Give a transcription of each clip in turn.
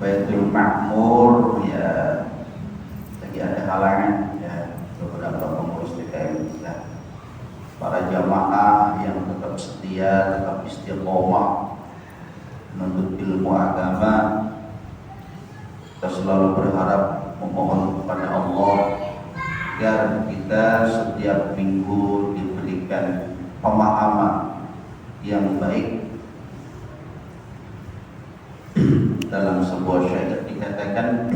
Baitul Ma'mur ya lagi ada halangan ya, beberapa pengurus DKM kita, para jamaah yang tetap setia, tetap istiqomah menuntut ilmu agama. Kita selalu berharap memohon kepada Allah agar kita setiap minggu diberikan pemahaman yang baik. Dalam sebuah syair dikatakan,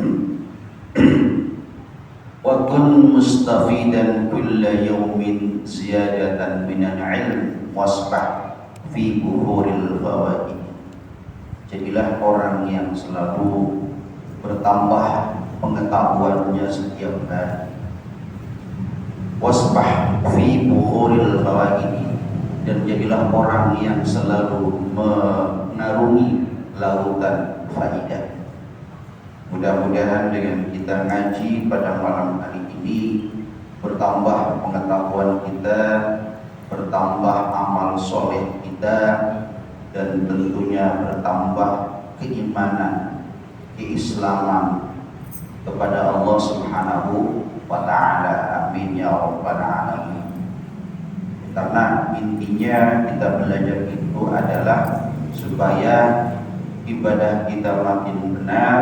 wa kun mustafidan kulla yawmin ziyadatan minal ilm wasbah fi buhuril fawaid. Jadilah orang yang selalu bertambah pengetahuannya setiap hari. Wasbah fi buhuril fawaid, dan jadilah orang yang selalu mengarungi lautan faidah. Mudah-mudahan dengan kita ngaji pada malam hari ini bertambah pengetahuan kita, bertambah amal soleh kita, dan tentunya bertambah keimanan, keislaman kepada Allah Subhanahu wa ta'ala. Amin ya rabbal alamin. Karena intinya kita belajar itu adalah supaya ibadah kita makin benar,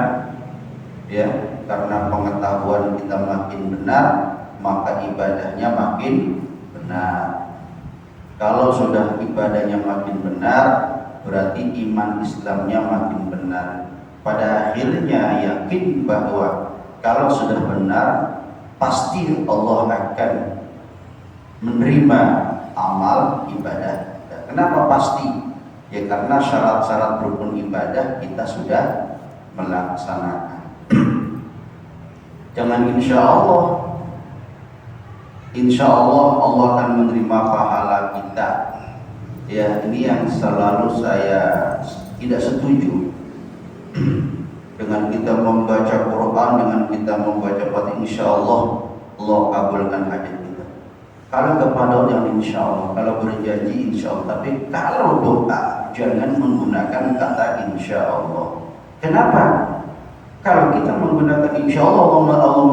ya, karena pengetahuan kita makin benar, maka ibadahnya makin benar. Kalau sudah ibadahnya makin benar, berarti iman Islamnya makin benar. Pada akhirnya yakin bahwa kalau sudah benar, pasti Allah akan menerima amal ibadah. Kenapa pasti? Ya karena syarat-syarat rukun ibadah kita sudah melaksanakan. Jangan insya Allah Allah akan menerima pahala kita. Ya, ini yang selalu saya tidak setuju. Dengan kita membaca Quran, dengan kita membaca Fatihah, insya Allah kabulkan hajat kita. Kalau kepada yang insya Allah, kalau berjanji insya Allah, tapi kalau doa jangan menggunakan kata insya Allah. Kenapa? Kalau kita menggunakan insya Allah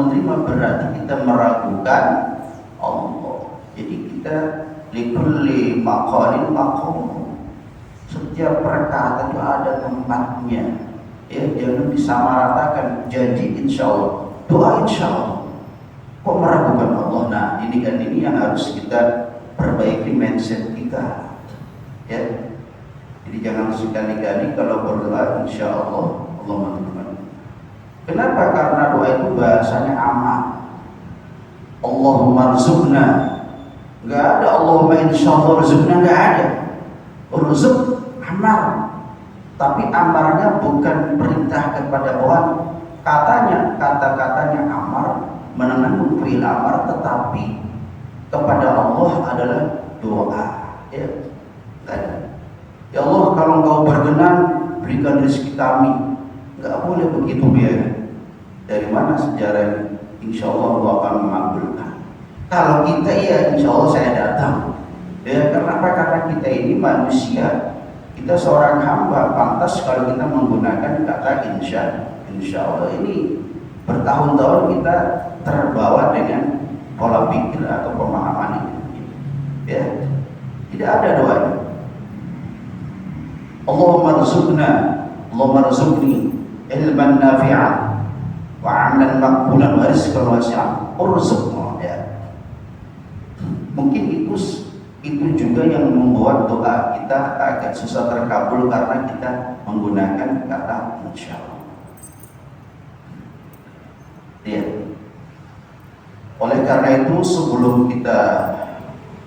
menerima, berarti kita meragukan Allah. Jadi kita likulli maqalin maqam. Setiap perkataan itu ada tempatnya. Ya, jangan disamaratakan janji insya Allah, doa insya Allah. Kok meragukan Allah? Nah, ini yang harus kita perbaiki mindset kita. Ya. Jadi jangan sekali-kali kalau berdoa insya Allah menerima. Kenapa? Karena doa itu bahasanya amal. Allahumma rzuqna. Enggak ada Allahumma insyaallah rzuqna, enggak ada. Rizq amal. Tapi amalnya bukan perintah kepada orang. Kata-katanya amal, menengahkan fi'il amar, tetapi kepada Allah adalah doa. Ya. Ya Allah, kalau Engkau berkenan berikan rezeki kami. Enggak boleh begitu ya. Dari mana sejarah? Insya Allah Allah akan mengabulkan. Kalau kita ya insya Allah saya datang. Ya, kenapa? Karena kita ini manusia. Kita seorang hamba, pantas kalau kita menggunakan kata insya Allah. Ini bertahun-tahun kita terbawa dengan pola pikir atau pemahaman ini. Ya, tidak ada doanya. Allahumma rzuqna, Allahumma rzuqni ilman nafi'an wa 'amalan maqbulan wa rizqan wasi'an. Urzuqna, ya. Mungkin itu juga yang membuat doa kita agak susah terkabul karena kita menggunakan kata insyaallah. Ya. Oleh karena itu sebelum kita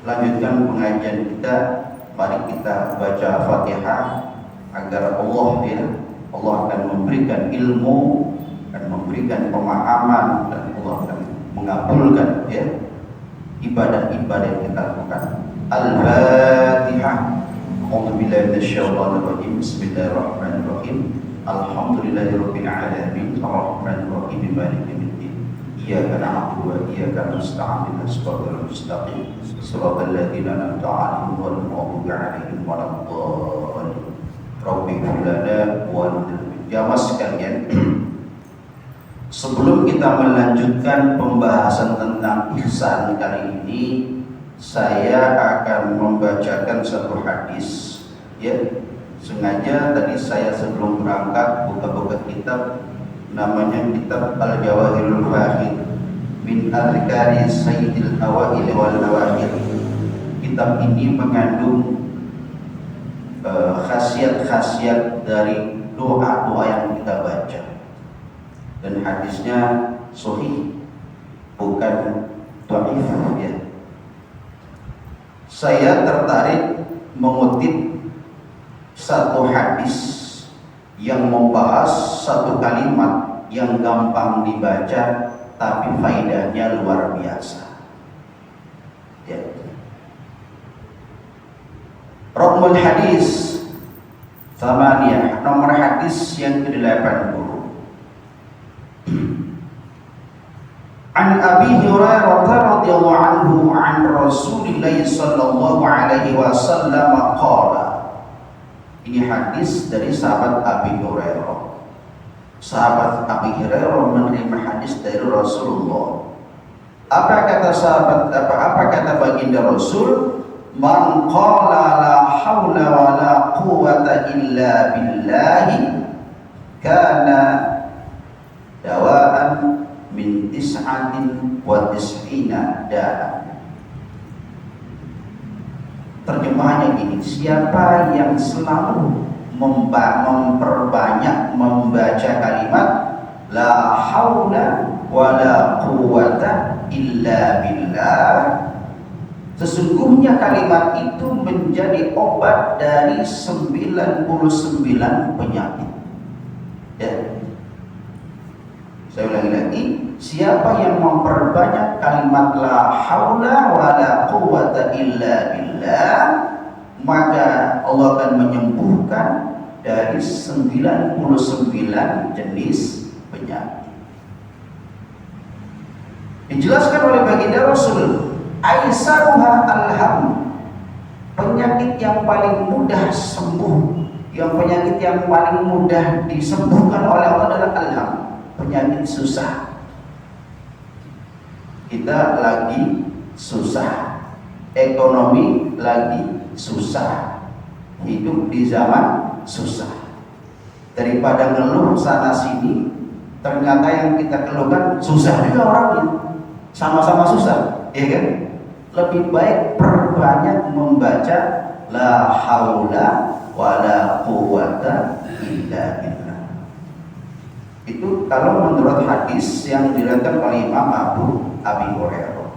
lanjutkan pengajian kita, mari kita baca Fatihah agar Allah akan memberikan ilmu dan memberikan pemahaman, dan Allah akan mengabulkan ibadah-ibadah yang kita lakukan. Al-Fatihah. A'udzubillahi minasyaitonir rajim. Bismillahirrahmanirrahim. Alhamdulillahirabbil alamin. Arrahmanir rahim. Maliki yaumiddin. Iyyaka na'budu wa iyyaka nasta'in. Ihdinas mustaqim. Shiratal ladzina an'amta 'alaihim ghairil maghdubi 'alaihim waladdallin. Rabbi ighfir lana wa jamaah sekalian, sebelum kita melanjutkan pembahasan tentang ihsan kali ini, saya akan membacakan satu hadis, ya. Sengaja tadi saya sebelum berangkat buka-buka kitab, namanya kitab Al-Jawahirul Fakhir min Adhkari Sayyidil Awail wal Awakhir. Kitab ini mengandung khasiat-khasiat dari doa-doa yang kita baca, dan hadisnya sahih, bukan dhaif, ya. Saya tertarik mengutip satu hadis yang membahas satu kalimat yang gampang dibaca tapi faedahnya luar biasa, ya. Raqmul hadis Thamaniyah, nomor hadis yang ke-80. An Abi Hurairah radhiyallahu anhu an Rasulillah sallallahu alaihi wasallam qala. Ini hadis dari sahabat Abi Hurairah. Sahabat Abi Hurairah menerima hadis dari Rasulullah. Apa kata sahabat, apa kata baginda Rasul? Man qala la haula wa la quwwata illa billahi kana dawaan min tis'atin wa tis'ina da'an. Terjemahannya gini, siapa yang selalu memperbanyak membaca kalimat la haula wa la quwwata illa billah, sesungguhnya kalimat itu menjadi obat dari 99 penyakit, ya. Saya ulangi lagi, siapa yang memperbanyak kalimat la haula wa la quwwata illa billah, maka Allah akan menyembuhkan dari 99 jenis penyakit. Dijelaskan oleh baginda Rasul, aisaruha alham, penyakit yang paling mudah sembuh, yang penyakit yang paling mudah disembuhkan oleh Allah adalah alham, penyakit susah. Kita lagi susah, ekonomi lagi susah, hidup di zaman susah. Daripada ngeluh sana sini, ternyata yang kita keluhkan susah juga orangnya, sama-sama susah, ya kan? Lebih baik perbanyak membaca la haula wa la quwwata illa billah. Itu kalau menurut hadis yang diriwayatkan oleh Imam Abi Hurairah.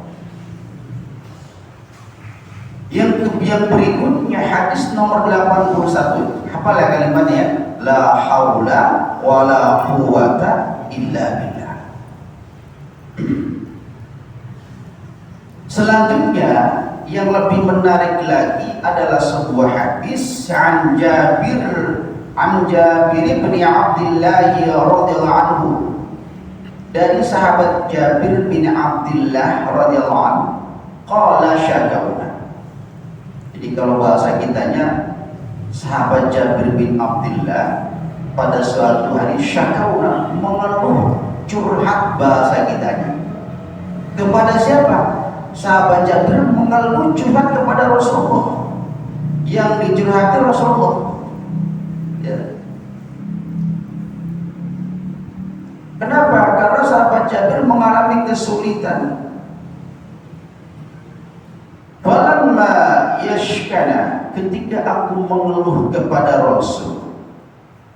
Yang berikutnya hadis nomor 81. Hafal ya kalimatnya, la haula wa la quwwata illa billah. Selanjutnya yang lebih menarik lagi adalah sebuah hadis an Jabir bin Abdullah radhiyallahu anhu, dari sahabat Jabir bin Abdullah radhiyallahu anhu, qala syakawna. Jadi kalau bahasa kitanya, sahabat Jabir bin Abdullah pada suatu hari syakawna, mengeluh, curhat bahasa kitanya. Kepada siapa? Sahabat Jabir mengeluh curhat kepada Rasulullah, yang dicurhati Rasulullah, ya. Kenapa? Karena sahabat Jabir mengalami kesulitan. Falamma yashkana, ketika aku mengeluh kepada Rasul,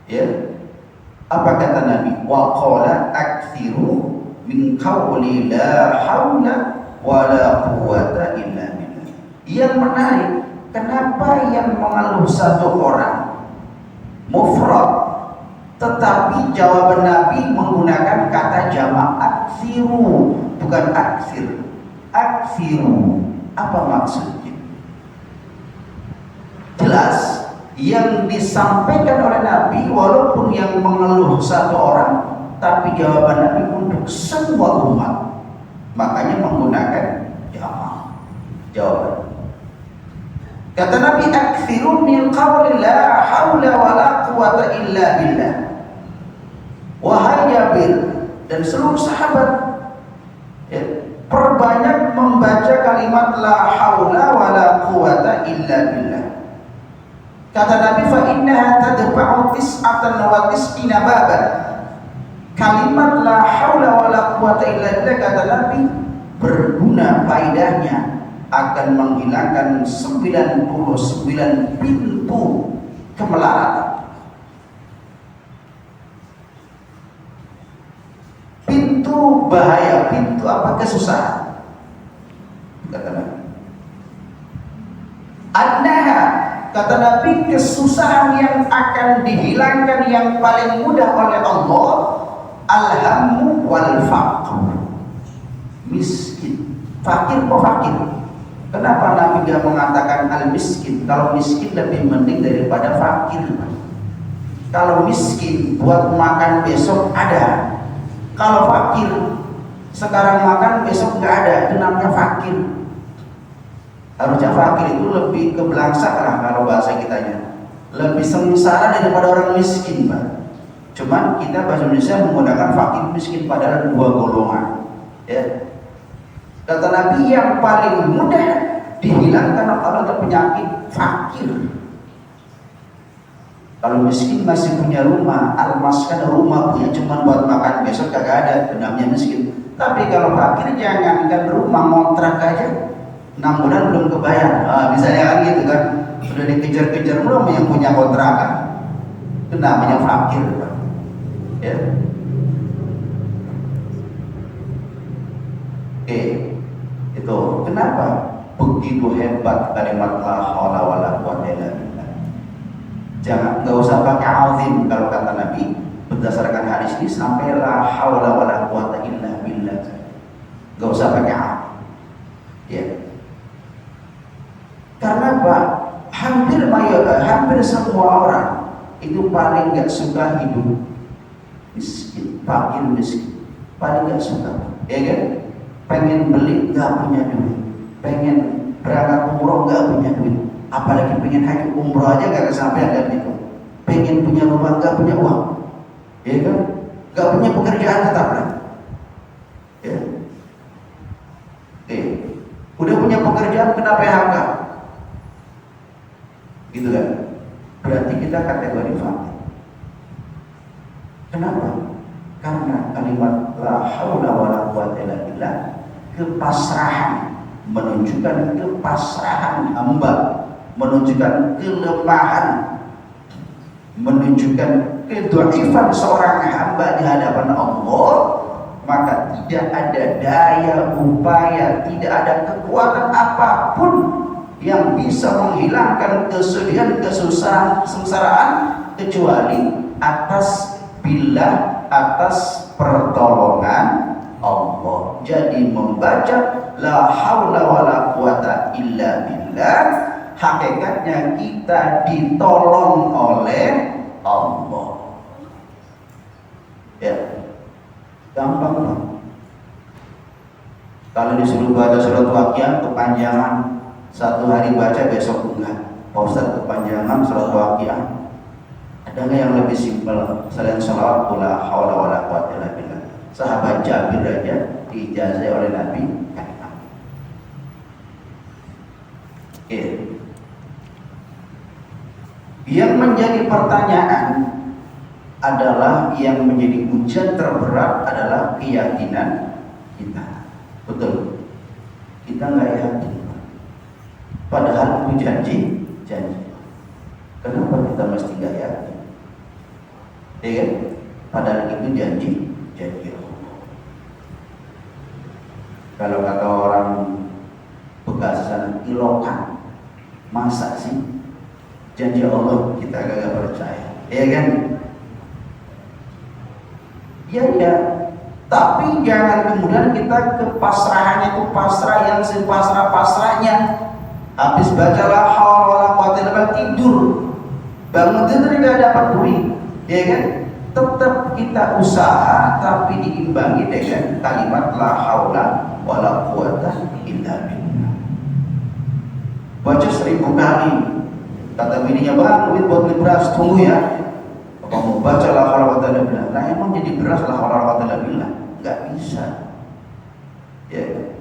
ya, apa kata Nabi? Wa qala aktsiru min qawli la haula wala quwwata illa billah. Yang menarik, kenapa yang mengeluh satu orang mufrad, tetapi jawaban Nabi menggunakan kata jamak aksiru, bukan aksir. Aksiru, apa maksudnya? Jelas, yang disampaikan oleh Nabi walaupun yang mengeluh satu orang, tapi jawaban Nabi untuk semua umat, makanya menggunakan jawaban. Kata Nabi, aktsiru min qawli la haula wa la quwwata illa billah. Jabir dan seluruh sahabat, ya, perbanyak membaca kalimat la haula wala quwata illa billah. Kata Nabi, fa innaha tadfa'u tis'atan wa tis'ina baban. Kalimat la haula wala quwata illa billah, kata Nabi, berguna, faedahnya akan menghilangkan 99 pintu kemelaratan, pintu bahaya, pintu apa, kesusahan. Kata Nabi, annaha, kata Nabi, kesusahan yang akan dihilangkan yang paling mudah oleh Allah, alhammu wal faqr, miskin. Fakir kok fakir? Kenapa Nabi tidak mengatakan al miskin? Kalau miskin lebih mending daripada fakir. Kalau miskin buat makan besok ada, kalau fakir sekarang makan besok nggak ada, itu namanya fakir. Harusnya fakir itu lebih kebelangsak lah kalau bahasa kitanya, lebih sengsara daripada orang miskin, Pak. Cuman kita bahasa Indonesia menggunakan fakir miskin, padahal dua golongan, ya. Kata Nabi, yang paling mudah dihilangkan orang penyakit fakir. Kalau miskin masih punya rumah, almaskan rumah punya, cuma buat makan besok kagak ada, itu namanya miskin. Tapi kalau fakir, jangankan rumah, ngontrak aja 6 bulan belum kebayar. Misalnya kan gitu kan, sudah dikejar-kejar belum yang punya kontrakan, itu namanya fakir, ya. Oke, itu kenapa begitu hebat kalimat la haula wala quwata illa billah. Jangan, nggak usah pakai azim kalau kata Nabi, berdasarkan hadis ini, sampai la haula wala quwata illa billah, nggak usah pakai azim, ya. Karena apa? Hampir semua orang itu paling nggak suka hidup miskin, fakir miskin, paling nggak suka, ya kan? Pengen beli nggak punya duit, pengen berangkat umroh nggak punya duit, apalagi pengen haji umroh aja nggak kesampaian dan itu, pengen punya rumah nggak punya uang, ya kan? Nggak punya pekerjaan tetap kan, ya. Udah punya pekerjaan kena PHK, gitu kan? Berarti kita kategori fakir. Kenapa? Karena kalimat la haula wala quwata illa billah, kepasrahan, menunjukkan kepasrahan hamba, menunjukkan kelemahan, menunjukkan kedhaifan seorang hamba di hadapan Allah. Maka tidak ada daya upaya, tidak ada kekuatan apapun yang bisa menghilangkan kesedihan, kesusahan, sengsaraan, kecuali atas billah, atas pertolongan Allah. Jadi membaca la haula wala quwata illa billah, hakikatnya kita ditolong oleh Allah, ya. Gampang loh. Kalau disuruh baca surat Waqiah kepanjangan, satu hari baca besok enggak. Pak Ustaz, kepanjangan surat Waqiah, ada nggak yang lebih simpel selain sholawat la haula wala quwata illa billah? Sahabat Jabir aja diijazah oleh Nabi kalimat. Yang menjadi pertanyaan adalah, yang menjadi ujian terberat adalah keyakinan kita. Betul, kita nggak yakin, padahal itu janji. Kenapa kita mesti nggak yakin? Ya kan? Padahal itu janji Allah. Kalau kata orang Bekasan, ilokan, masa sih janji Allah kita gak percaya, ya kan? Ya, tapi jangan kemudian kita kepasrahannya itu pasrah yang sepasrah-pasrahnya. Habis baca la haula wala quwata illa billah, tidur, bangun tidur tidak dapat duit, ya kan? Tetap kita usaha, tapi diimbangi dengan kalimat la haula wala quwata illa billah. Baca 1000 kali. Kata bininya, bang, duit buat beli beras, tunggu ya. Apa mau baca la haula wala quwwata illa billah, nah emang jadi beras la haula wala quwwata illa billah? Nggak bisa. Ya.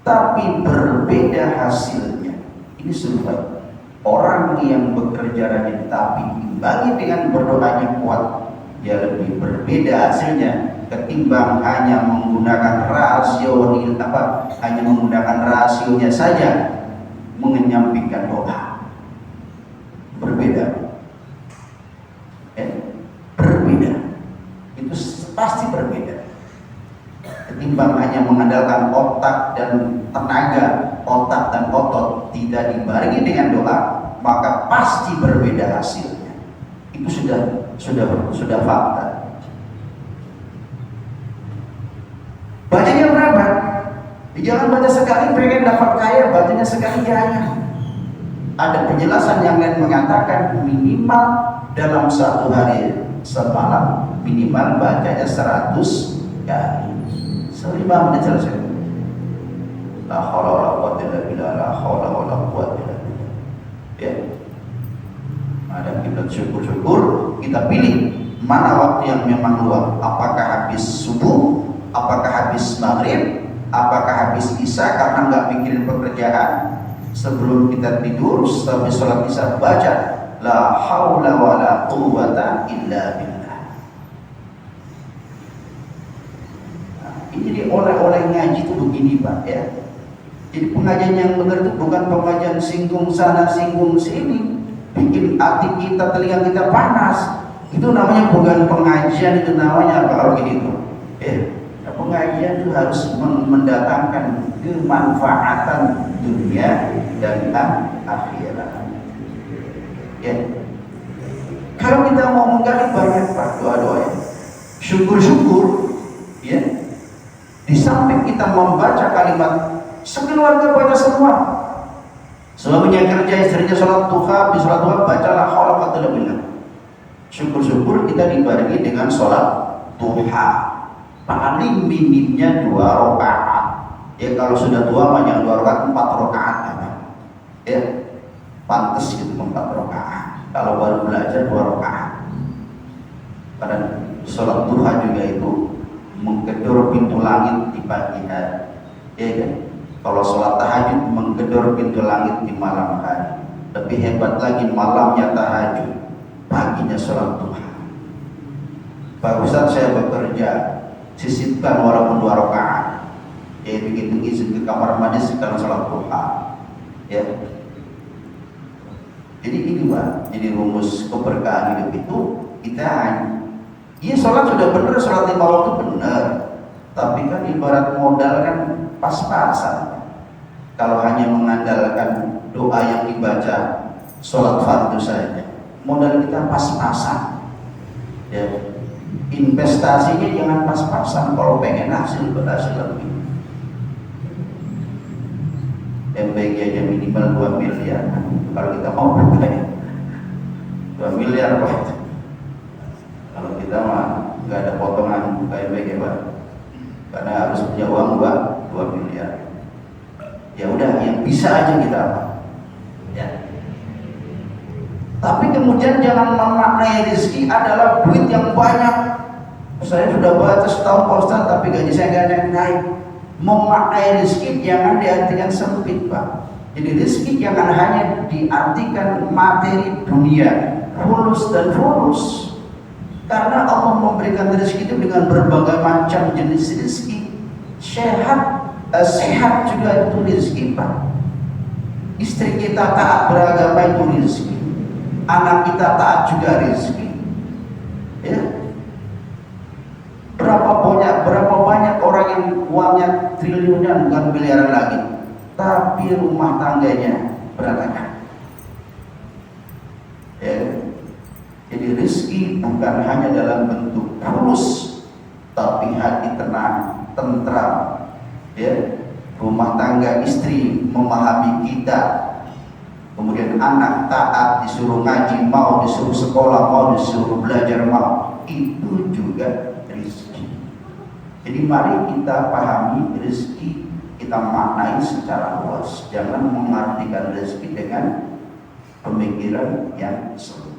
Tapi berbeda hasilnya. Ini survei. Orang yang bekerja rajin tapi imbangi dengan berdoanya kuat, dia lebih berbeda hasilnya ketimbang hanya menggunakan hanya menggunakan rasionya saja mengenyampingkan doa. Berbeda. Berbeda. Itu pasti berbeda. Ketimbang hanya mengandalkan otak dan tenaga, otak dan otot tidak dibarengi dengan doa, maka pasti berbeda hasilnya. Itu sudah fakta. Bacanya berapa? Jangan baca sekali pengen dapat kaya, bacanya sekali jaya. Ada penjelasan yang lain mengatakan minimal dalam satu hari semalam minimal bacanya 100 kali. 5 menit selesai. La haula wala quwwata illa billah, la haula wala quwwata illa billah. Ya. Ada kita syukur-syukur, kita pilih mana waktu yang memang luang. Apakah habis subuh, apakah habis maghrib, apakah habis isya karena nggak mikirin pekerjaan. Sebelum kita tidur, habis sholat isya baca la haula wala quwwata illa billah. Jadi oleh-oleh ngaji itu begini Pak ya. Jadi pengajian yang benar itu bukan pengajian singgung sana singgung sini, bikin hati kita, telinga kita panas. Itu namanya bukan pengajian, itu namanya apa kalau gitu? Nah, pengajian itu harus mendatangkan kemanfaatan dunia dan akhirat. Ya. Kalau kita mau menggali banyak Pak doa-doa ya. Syukur-syukur ya. Di samping kita membaca kalimat, sekeluarga baca semua. Suaminya kerja, istrinya sholat duha, di sholat duha baca la haula wala quwwata illa billah. Syukur-syukur kita dibarengi dengan sholat duha. Paling minimnya 2 rakaat. Ya kalau sudah tua banyak 2 rakaat, 4 rakaat kan. Ya, pantas itu 4 rakaat. Kalau baru belajar 2 rakaat. Karena sholat duha juga itu menggedor pintu langit di pagi hari, ya kan? Kalau sholat tahajud menggedor pintu langit di malam hari. Lebih hebat lagi malamnya tahajud, paginya sholat duha. Pak Ustaz saya bekerja, sisipkan walaupun 2 rakaat. Ya begitu izin ke kamar mandi sekarang sholat duha. Ya. Jadi ini Pak, jadi rumus keberkahan hidup itu kita iya sholat sudah benar, sholat 5 waktu benar, tapi kan ibarat modal kan pas-pasan. Kalau hanya mengandalkan doa yang dibaca sholat fardu saja, modal kita pas-pasan. Ya, investasinya jangan pas-pasan kalau pengen hasil berhasil lebih. MBG aja minimal 2 miliar. Kalau kita mau berkaya 2 miliar Pak. Kalau kita mah nggak ada potongan KMBG Pak, karena harus punya uang 2 miliar. Ya udah, yang bisa aja kita apa? Ya. Tapi kemudian jangan memaknai rezeki adalah duit yang banyak. Saya sudah baca setahun Pak Ustaz, tapi gaji saya nggak naik. Memaknai rezeki jangan diartikan sempit Pak. Jadi rezeki jangan hanya diartikan materi dunia, fulus dan fulus. Karena Allah memberikan rezeki itu dengan berbagai macam jenis rezeki. Sehat juga itu rezeki Pak. Istri kita taat beragama itu rezeki. Anak kita taat juga rezeki. Ya. Berapa banyak orang yang uangnya triliunan bukan miliaran lagi, tapi rumah tangganya berantakan. Ya. Jadi rezeki bukan hanya dalam bentuk fulus, tapi hati tenang, tentram. Ya, rumah tangga istri memahami kita, kemudian anak taat, disuruh ngaji mau, disuruh sekolah mau, disuruh belajar mau, itu juga rezeki. Jadi mari kita pahami rezeki, kita maknai secara luas. Jangan mengartikan rezeki dengan pemikiran yang sempit.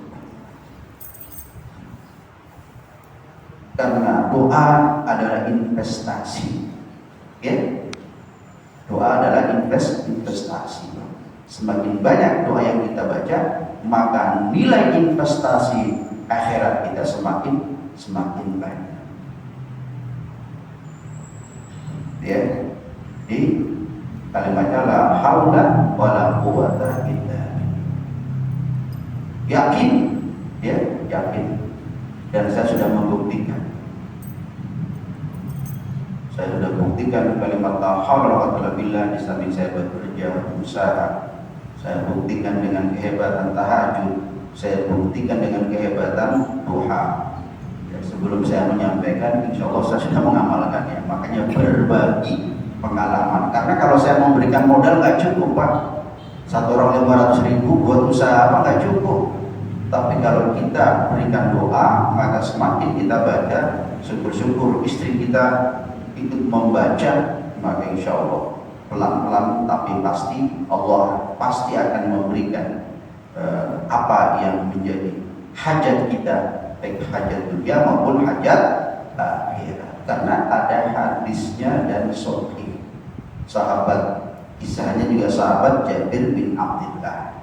Karena doa adalah investasi, ya. Doa adalah investasi. Semakin banyak doa yang kita baca, maka nilai investasi akhirat kita semakin banyak. Ya, di kalimatnya la haula wala quwwata illa billah. Yakin, ya, yakin. Dan saya sudah membuktikan. Saya sudah buktikan kalimat la haula wala quwwata illa billah di samping saya bekerja, usaha. Saya buktikan dengan kehebatan tahajud. Saya buktikan dengan kehebatan duha. Ya, sebelum saya menyampaikan, insya Allah saya sudah mengamalkannya. Makanya berbagi pengalaman. Karena kalau saya memberikan modal nggak cukup, Pak. Satu orang 500.000 buat usaha apa nggak cukup. Tapi kalau kita berikan doa, maka semakin kita baca, syukur-syukur istri kita ikut membaca, maka insya Allah pelan-pelan tapi pasti Allah pasti akan memberikan apa yang menjadi hajat kita, baik hajat dunia maupun hajat akhirat. Karena ada hadisnya dan sahih. Sahabat, kisahnya juga sahabat Jabir bin Abdullah.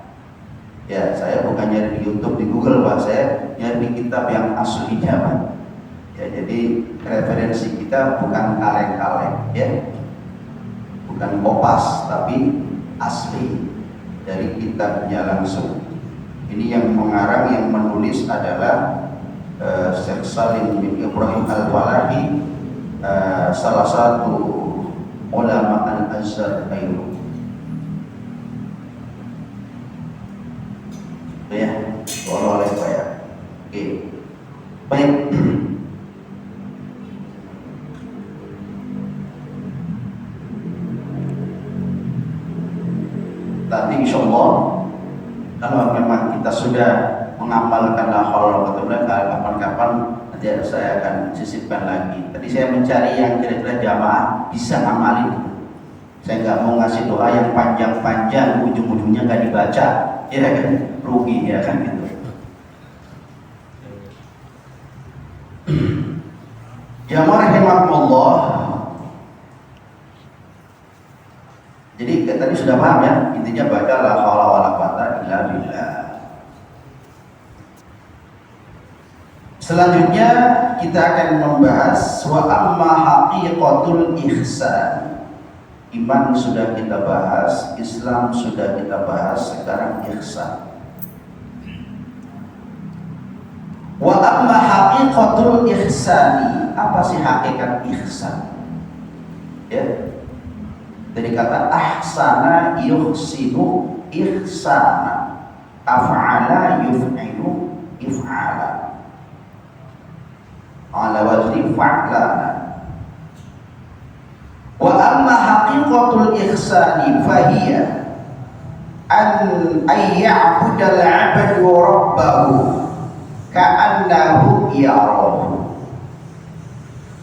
Ya, saya bukan nyari di YouTube, di Google, Pak. Saya nyari di kitab yang aslinya, Pak. Ya, jadi referensi kita bukan kaleng-kaleng, ya. Bukan kopas, tapi asli dari kitabnya langsung. Ini yang mengarang, yang menulis adalah Syekh Salim bin Ibrahim Al-Walahi, salah satu ulama Al-Azhar Kairo. Ya, oleh saya. Oke, baik. Tapi insya Allah kalau memang kita sudah mengamalkan la haula wala quwwata illa billah, kapan-kapan nanti saya akan sisipkan lagi. Tadi saya mencari yang kira-kira jamaah bisa ngamalin. Saya nggak mau ngasih doa yang panjang-panjang, ujung-ujungnya nggak dibaca, ya kan, rugi, ya kan gitu. Jamaah rahimakumullah. Jadi tadi sudah paham ya, intinya baca la haula wala quwwata illa billah. Selanjutnya kita akan membahas wa amma haqiqatul ihsan. Iman sudah kita bahas, Islam sudah kita bahas, sekarang ihsan. Wa amma haqiqatul ihsani, apa sih hakikat ihsan? Ya. Dari kata ahsana yuhsinu ihsana, af'ala yuf'ilu if'ala, ala wajhi fa'lana. Wa amma haqiqatul ihsani fahiya an ya'budal 'abdu rabbahu ka'annahu yarahu.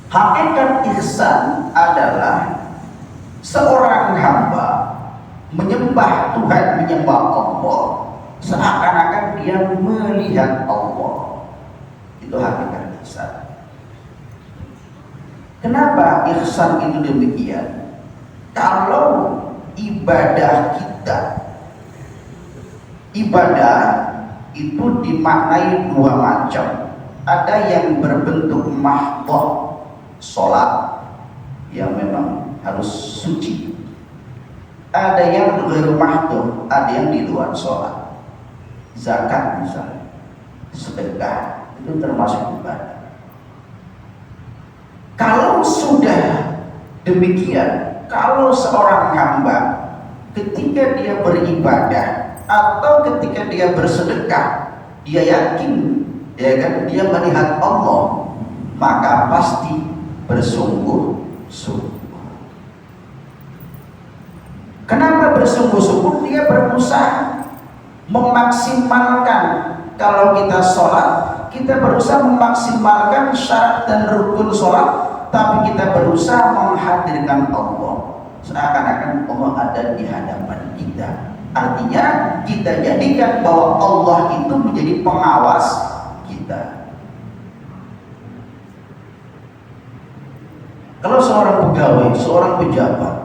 Hakikat ihsan adalah seorang hamba menyembah Tuhan, menyembah Allah seakan-akan dia melihat Allah. Itu hakikat ihsan. Kenapa ihsan itu demikian? Kalau ibadah kita, ibadah itu dimaknai dua macam. Ada yang berbentuk mahdhah, sholat yang memang harus suci. Ada yang ghairu mahdhah, ada yang di luar sholat. Zakat misalnya, sedekah, itu termasuk ibadah. Kalau sudah demikian, kalau seorang hamba ketika dia beribadah atau ketika dia bersedekah, dia yakin, ya kan, dia melihat Allah, maka pasti bersungguh-sungguh. Kenapa bersungguh-sungguh? Dia berusaha memaksimalkan. Kalau kita sholat, kita berusaha memaksimalkan syarat dan rukun sholat, tapi kita berusaha menghadirkan Allah seakan-akan Allah ada di hadapan kita. Artinya kita jadikan bahwa Allah itu menjadi pengawas kita. Kalau seorang pegawai, seorang pejabat,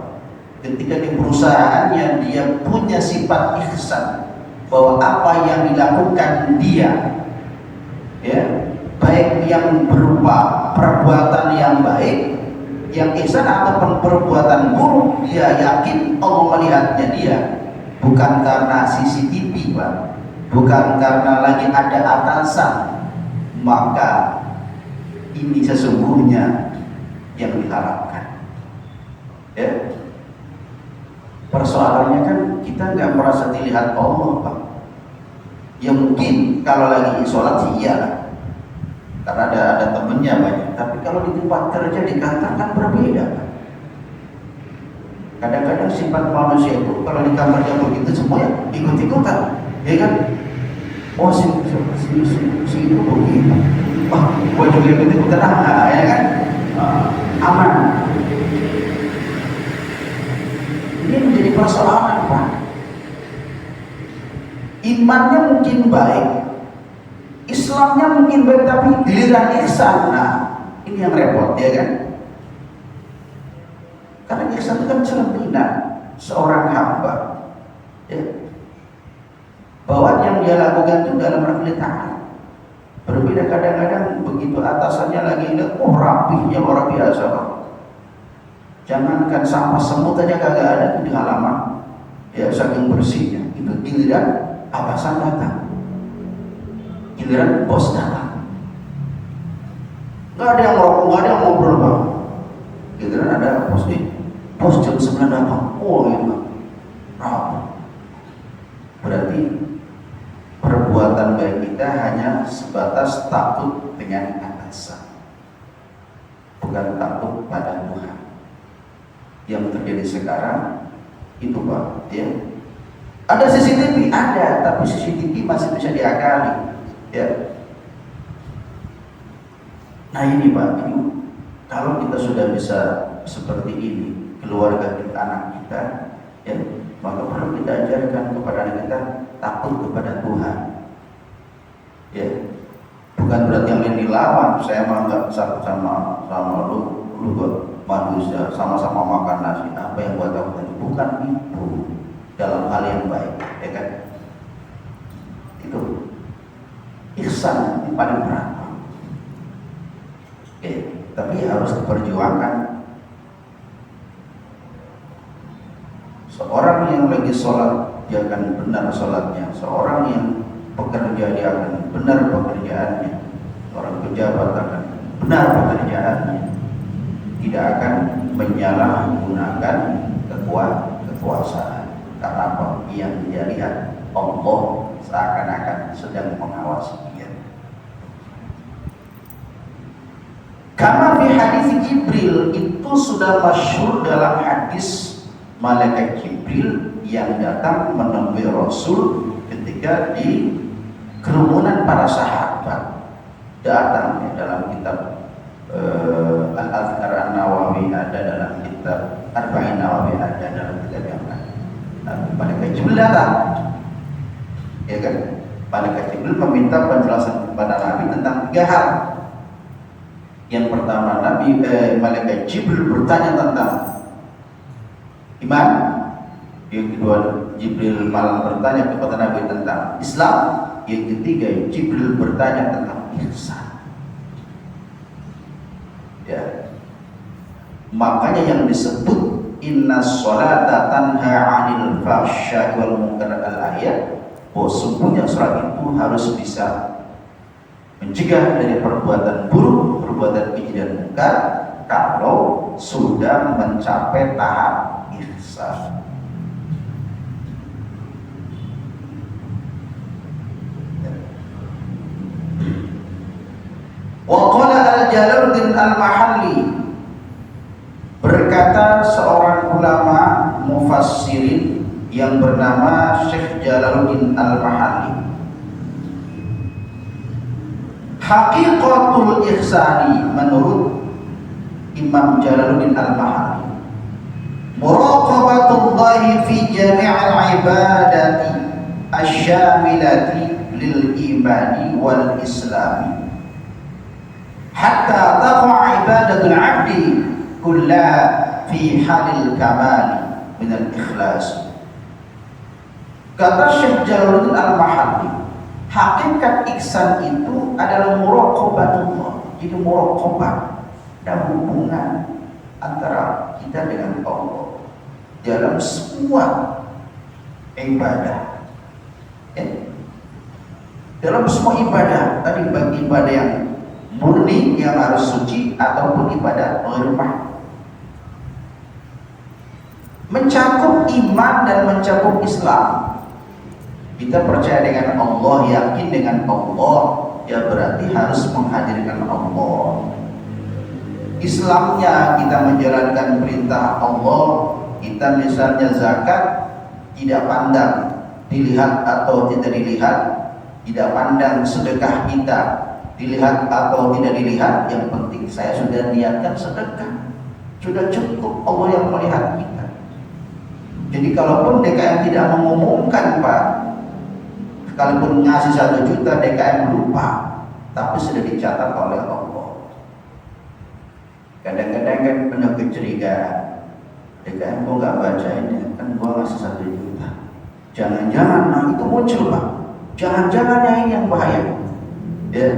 ketika di perusahaannya dia punya sifat ihsan, bahwa apa yang dilakukan dia, ya, baik yang berupa perbuatan yang baik, yang ihsan ataupun perbuatan buruk, dia yakin Allah melihatnya dia, bukan karena CCTV, Pak, bukan karena lagi ada atasan, maka ini sesungguhnya yang diharapkan. Ya, persoalannya kan kita nggak merasa dilihat Allah, Pak. Ya mungkin kalau lagi sholat sih iyalah, karena ada temennya banyak. Tapi kalau di tempat kerja, di kantor kan berbeda, Pak. Kadang-kadang sifat manusia itu kalau di kamarnya begitu semua ya ikut-ikutan, ya kan? Oh si itu begitu, wah gue juga ikut-ikutan, ya kan? Aman. Ini menjadi persoalan, Pak. Imannya mungkin baik, Islamnya mungkin baik, tapi giliran ihsan, nah ini yang repot, ya kan? Karena ihsan itu kan cerminan seorang hamba, ya, bahwa yang dia lakukan itu dalam rangka taat. Berbeda kadang-kadang begitu atasannya lagi lihat, oh rapihnya luar biasa, Pak. Jangankan sampah semut aja kagak ada di halaman, ya saking bersihnya. Itu giliran atasan datang, giliran bos datang, nggak ada yang ngomong, nggak ada yang ngobrol, Pak. Giliran ada bos nih, bos jam 9 datang, oh ini Pak, rapi. Berarti perbuatan baik kita hanya sebatas takut dengan atasan, bukan takut pada Tuhan. Yang terjadi sekarang itu, Pak, ya. Ada CCTV, ada, tapi CCTV masih bisa diakali, ya. Nah ini, Pak, ini kalau kita sudah bisa seperti ini, keluarga kita, anak kita, ya, maka perlu kita ajarkan kepada anak kita takut kepada Tuhan, ya. Bukan berarti yang lain dilawan, saya mah nggak sama lu manusia, sama-sama makan nasi, apa yang buat aku tadi, bukan itu, dalam hal yang baik, ya kan? Itu ihsan yang paling berat, oke, tapi harus diperjuangkan. Seorang yang lagi sholat, dia akan benar sholatnya. Seorang yang bekerja, dia akan benar pekerjaannya. Seorang pejabat akan benar pekerjaannya, tidak akan menyalahgunakan kekuasaan. Karena apa? Yang dia lihat Allah seakan-akan sedang mengawasi dia. Karena di hadis Jibril itu sudah masyhur dalam hadis malaikat Jibril yang datang menemui Rasul ketika di kerumunan para sahabat. Datang ya, dalam kitab Al-Azkar An-Nawawi ada, dalam kitab Arba'in Nawawi ada, dalam kitab yang lain. Malaikat Jibril datang, ya kan? Malaikat Jibril meminta penjelasan kepada Nabi tentang 3 hal. Yang pertama, Malaikat Jibril bertanya tentang iman. Yang kedua, Jibril malah bertanya kepada Nabi tentang Islam. Yang ketiga, Jibril bertanya tentang ihsan. Ya, makanya yang disebut inna sholata tanha 'anil fahsya'i wal munkar al-ayat, bahwa sungguhnya sholat itu harus bisa mencegah dari perbuatan buruk, perbuatan keji dan munkar, kalau sudah mencapai tahap ihsan. Wa qala al-Jalaluddin al-Mahalli, berkata seorang ulama mufassirin yang bernama Syekh Jalaluddin al-Mahalli, haqiqatul ihsani menurut Imam Jalaluddin al-Mahalli, muraqabatullahi fi jami'il ibadati asyamilati lil imani wal islami hatta taqa ibadatul abdi kullaha fi halil kamal min al-ikhlas. Kata Syekh Jalaluddin Al-Mahalli, hakikat ihsan itu adalah muraqabatullah. Jadi muraqabah dan hubungan antara kita dengan Allah dalam semua ibadah. Dalam semua ibadah, tadi bagi ibadah yang murni yang harus suci ataupun ibadah hormat, mencakup iman dan mencakup Islam. Kita percaya dengan Allah, yakin dengan Allah, ya berarti harus menghadirkan Allah. Islamnya kita menjalankan perintah Allah. Kita misalnya zakat, tidak pandang dilihat atau tidak dilihat, tidak pandang sedekah kita dilihat atau tidak dilihat, yang penting saya sudah niatkan sedekah, sudah cukup, Allah yang melihat kita. Jadi kalaupun DKM tidak mengumumkan Pak, sekalipun ngasih 1 juta DKM lupa, tapi sudah dicatat oleh Allah. Kadang-kadang kan penuh kecurigaan, DKM kok nggak bacain ya, kan gua ngasih 1 juta. Jangan-jangan, nah itu muncul Pak, jangan-jangan ini yang bahaya. Ya.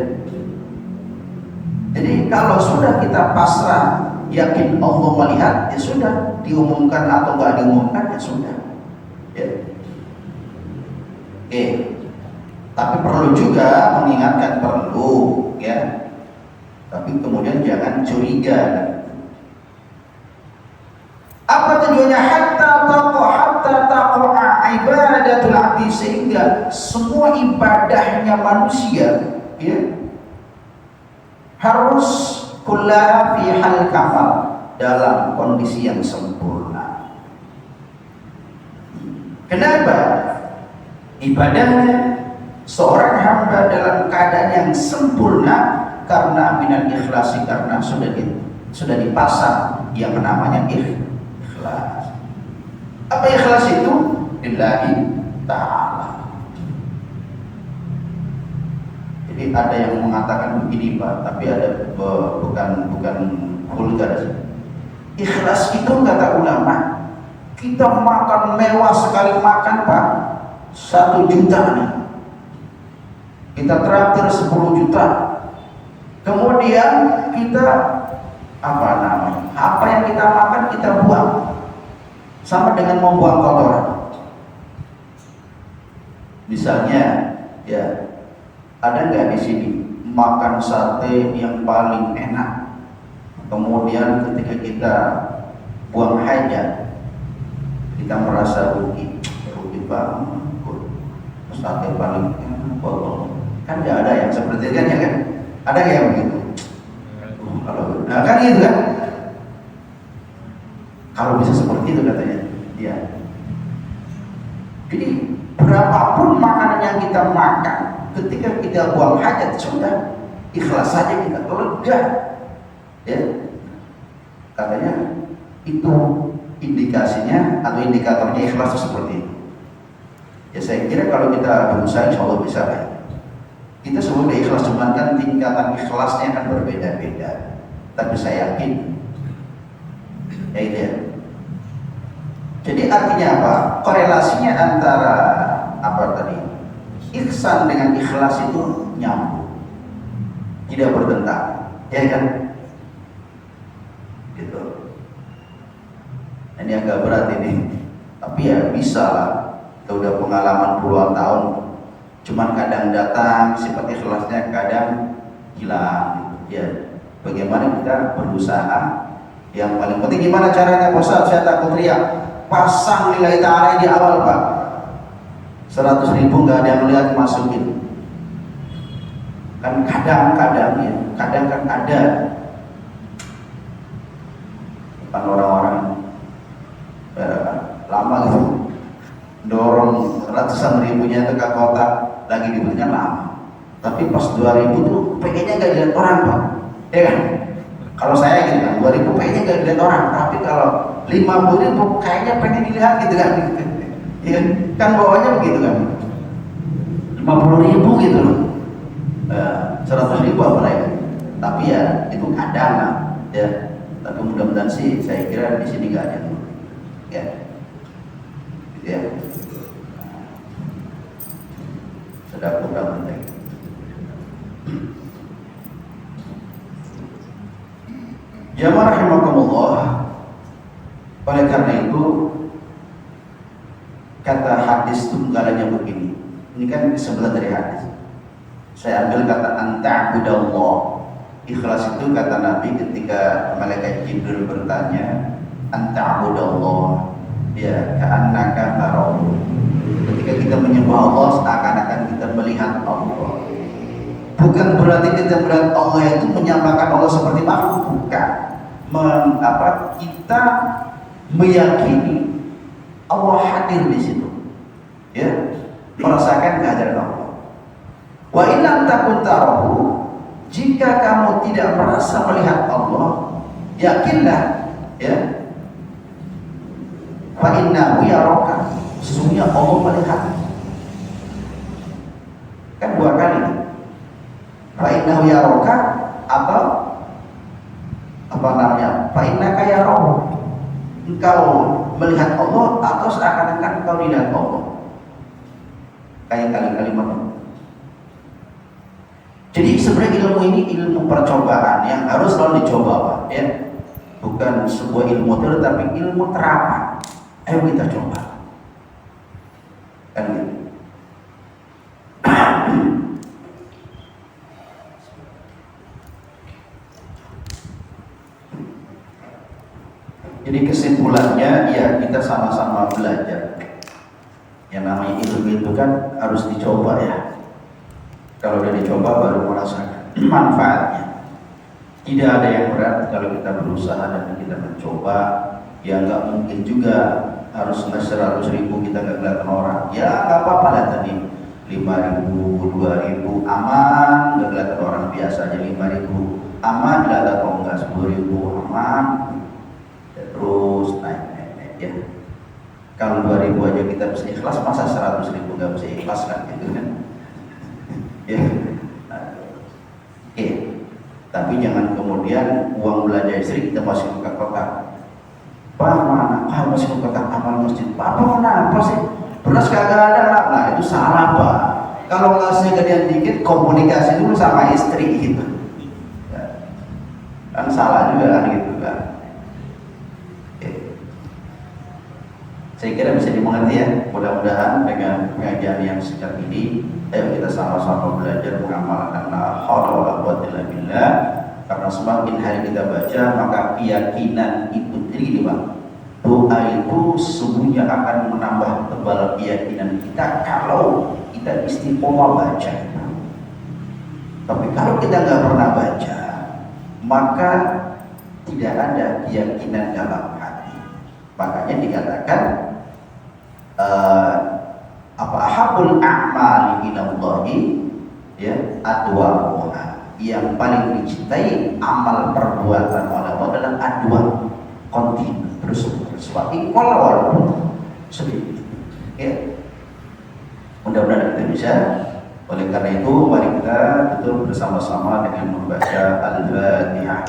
Jadi kalau sudah kita pasrah, yakin Allah melihat, ya sudah, diumumkan atau nggak diumumkan ya sudah. Ya. Tapi perlu juga mengingatkan, perlu ya. Tapi kemudian jangan curiga. Apa tujuannya? Hatta taqa'a ibadatul abdi, sehingga semua ibadahnya manusia ya harus kullaha fi hal kamal, dalam kondisi yang sempurna. Kenapa? Ibadahnya seorang hamba dalam keadaan yang sempurna karena minal ikhlasi, karena sudah dipasang yang namanya ikhlas. Apa ikhlas itu? Lillahi ta'ala. Jadi ada yang mengatakan begini Pak, tapi ada bukan vulgar. Ikhlas itu kata ulama, kita makan mewah sekali makan Pak, 1 juta nih, kita traktir 10 juta, kemudian kita apa yang kita makan kita buang, sama dengan membuang kotoran. Misalnya ya, ada nggak di sini makan sate yang paling enak, kemudian ketika kita buang hajat kita merasa rugi banget, sate paling enak kotor. Kan nggak ada yang seperti itu kan, ya kan? Ada yang begitu? Nah kan gitu kan? Kalau bisa seperti itu katanya, ya. Jadi berapapun makanan yang kita makan, ketika kita buang hajat sudah ikhlas saja, kita lega, ya. Katanya itu indikasinya atau indikatornya ikhlas itu seperti itu. Ya saya kira kalau kita berusaha, insya Allah bisa lah. Kita semua ikhlas, cuman kan tingkatan ikhlasnya kan berbeda-beda. Tapi saya yakin, ya itu ya. Jadi artinya apa? Korelasinya antara apa tadi? Ihsan dengan ikhlas itu nyambung, tidak bertentangan, ya kan? Gitu. Ini agak berat ini, tapi ya bisa lah. Kita udah pengalaman puluhan tahun, cuman kadang datang sifat ikhlasnya, kadang hilang. Ya, bagaimana kita berusaha? Yang paling penting gimana caranya? Ustaz, saya takut riak. Pasang nilai ta'ala di awal Pak, 100.000 nggak ada yang melihat, masukin. Kan kadang-kadang ya, kadang kan ada kan orang-orang lama gitu dorong ratusan ribunya ke kota, lagi dibutuhnya lama, tapi pas 2.000 tuh pengennya nggak dilihat orang Pak, ya kan? Kalau saya gitu kan, 2.000 pengennya nggak dilihat orang, tapi kalau 50.000 kayaknya pengen dilihat gitu kan, ya kan bawahnya begitu kan, 50.000 gitu loh, 100.000 apa lagi, tapi ya itu kadang lah, ya. Tapi mudah-mudahan sih saya kira di sini nggak ada tuh, ya, gitu ya. Sudah kurang penting. Jamaah rahimakumullah. Oleh karena itu kata hadis tunggalnya begini. Ini kan sebelah dari hadis. Saya ambil kata anta'budallah. Ikhlas itu kata Nabi ketika malaikat Jibril bertanya, anta'budallah, ya ka'annaka tarahu. Ketika kita menyembah Allah seakan-akan kita melihat Allah. Bukan berarti kita melihat Allah itu menyamakan Allah seperti makhluk, bukan. Kita meyakini Allah hadir di situ, ya, merasakan kehadiran Allah. Wa in lam takun tarahu, jika kamu tidak merasa melihat Allah, yakinlah, ya, fa innahu yaraka, sesungguhnya Allah melihat. Kan dua kali. Fa innahu yaraka atau apa namanya? Fa innaka yarahu. Engkau melihat Allah atau seakan-akan engkau dilihat Allah. Kayak kalimat. Jadi sebenarnya ilmu ini ilmu percobaan yang harus selalu dicoba, Pak, ya. Bukan sebuah ilmu teori, tapi ilmu terapan. Ayo kita coba. Kan gitu. Jadi kesimpulannya, ya kita sama-sama belajar. Yang namanya ilmu itu kan harus dicoba, ya. Kalau udah dicoba baru merasakan manfaatnya. Tidak ada yang berat kalau kita berusaha dan kita mencoba. Ya nggak mungkin juga harus 100.000 kita nggak kelihatan orang. Ya nggak apa-apa lah tadi 5.000, 2.000 aman, nggak kelihatan orang biasa aja 5.000 aman, nggak ada kok nggak 10.000 aman. Terus naik ya. Kalau 2.000 aja kita bisa ikhlas, masa 100.000 nggak bisa ikhlas kan gitu kan? Ya. Oke. Tapi jangan kemudian uang belanja istri kita masukin ke kotak. Pak mana? Pak masukin ke kotak amal masjid. Pak kenapa sih? Beras kagak ada lah. Nah itu salah, Pak. Kalau ngasih gedean dikit, komunikasi dulu sama istri gitu. Ya. Kan salah juga kan gitu kan. Saya kira bisa dimengerti, ya. Mudah-mudahan dengan pengajian yang singkat ini, ayo kita sama-sama belajar mengamalkan la haula wala quwwata illa billah. Karena semakin hari kita baca, maka keyakinan itu tinggi, Bang. Doa itu sesungguhnya akan menambah tebal keyakinan kita kalau kita istiqomah baca. Tapi kalau kita nggak pernah baca, maka tidak ada keyakinan dalam hati. Makanya dikatakan ahabul a'mali ilallahi, ya, adwamuha, yang paling dicintai amal perbuatan oleh Allah adalah adwa, kontinu, terus walaupun sedikit, ya. Mudah-mudahan kita bisa. Oleh karena itu mari kita betul bersama-sama dengan membaca Al-Fatihah.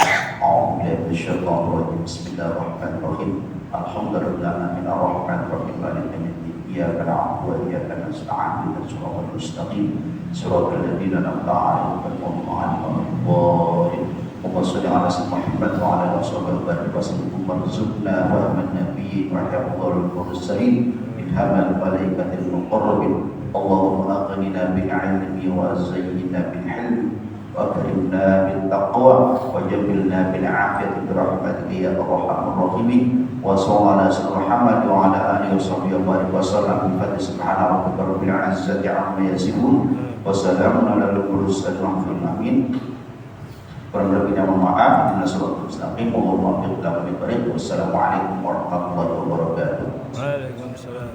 Bismillahirrahmanirrahim. Alhamdulillahirabbil alamin maliki iyyaka na'budu wa iyyaka nasta'in ihdinas siratal mustaqim siratal ladzina an'amta 'alaihim ghairil maghdubi 'alaihim waladdallin. Ala Muhammad wa ala alihi wa sahbihi warzuqna fahman nabiyyin wa hifdzal mursalin ilhamal malaikatil muqarrabin. Allahumma aghnina bil 'ilmi wa zayyinna bil hilmi wa akrimna bil taqwa wa jamilna bil 'afiyati bi rahmatika ya arhamar rahimin. Wa sallallahu Muhammad wa ala alihi wa sallam bi fadli subhana rabbika rabbil izzati amma yasifun wa salamun alal mursalin walhamdulillahi. Kurang lebihnya mohon maaf. Inna sallallahu mustaqim Allahumma biqdam bi barik. Wassalamualaikum warahmatullahi wabarakatuh. Waalaikumsalam.